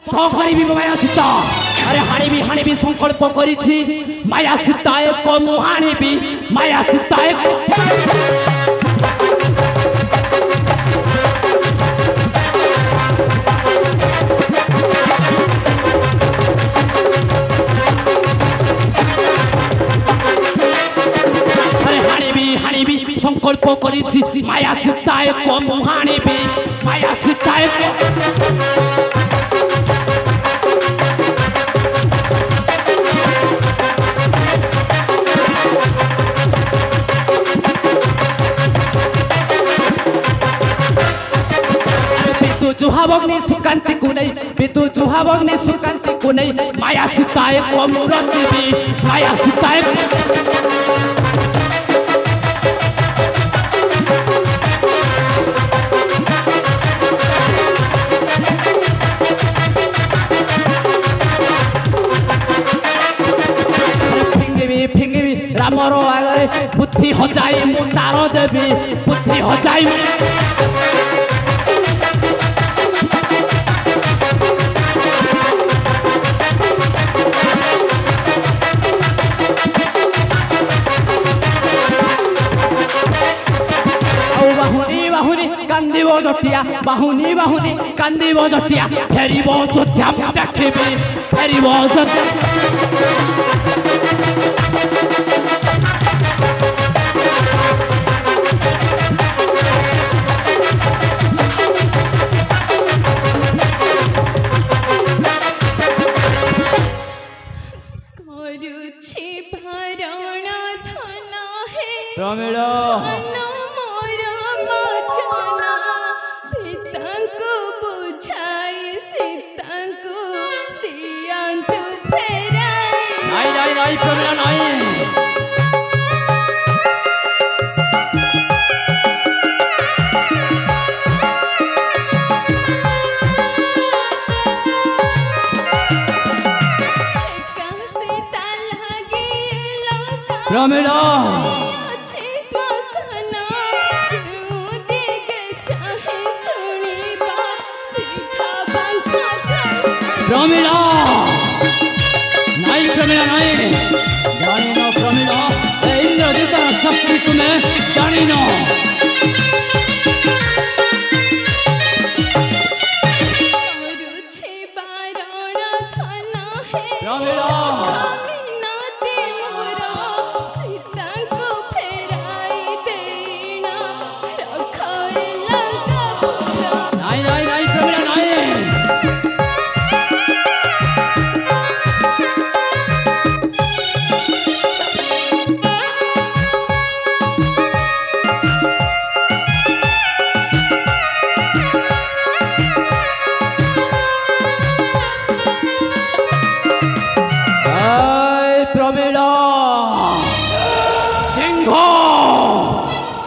କରିବି ମାୟା ସୀତା ଆରେ ହାଣିବି ସଂକଳ୍ପ କରିଛି ମାୟା ସୀତା ଏକ ମୁଁ ହାଣିବି ମାୟା ସୀତା ଏକ সংকল্প করেছি মায়া সীতা এক মু হানিবি মায়া সীতা এক जुहावग्नि सुकांति को नहीं बितु जुहावग्नि सुकांति को नहीं माया सीता एक मु रचिबी माया सीता एक रामर आगे बुद्धि हजाई मु तार देवी बुद्धि हजाई बाहुनी कांदिब जटिया बाहुनी कांदिब जटिया फेरिब जोध्या देखबी फेरिब जोध्या प्रमिला नहीं प्रमिला नहीं प्रमिला प्रमिला नहीं प्रमिला नहीं जानी नो प्रमिला इंद्रजीत शक्ति तुम्हें जानी नो प्रमिला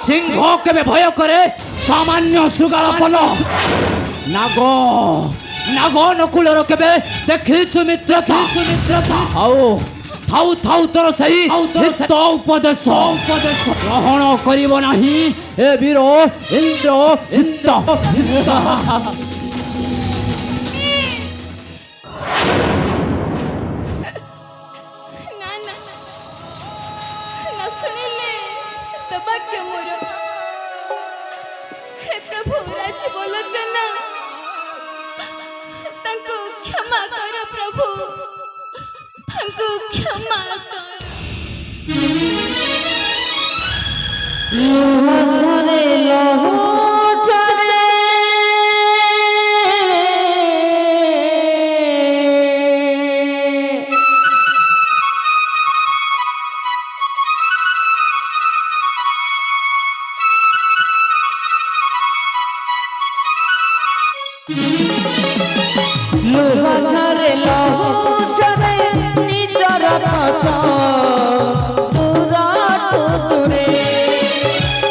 सिंह के भय करे सामान्य सुगालपन नागो नागो नकुलर के देखी मित्रता थाउ थाउ तोर सही हित उपदेश ग्रहण करिब नाही ए वीर इंद्र क्षमा कर प्रभु क्षमा कर लुहरे लहू चरे निजर कथा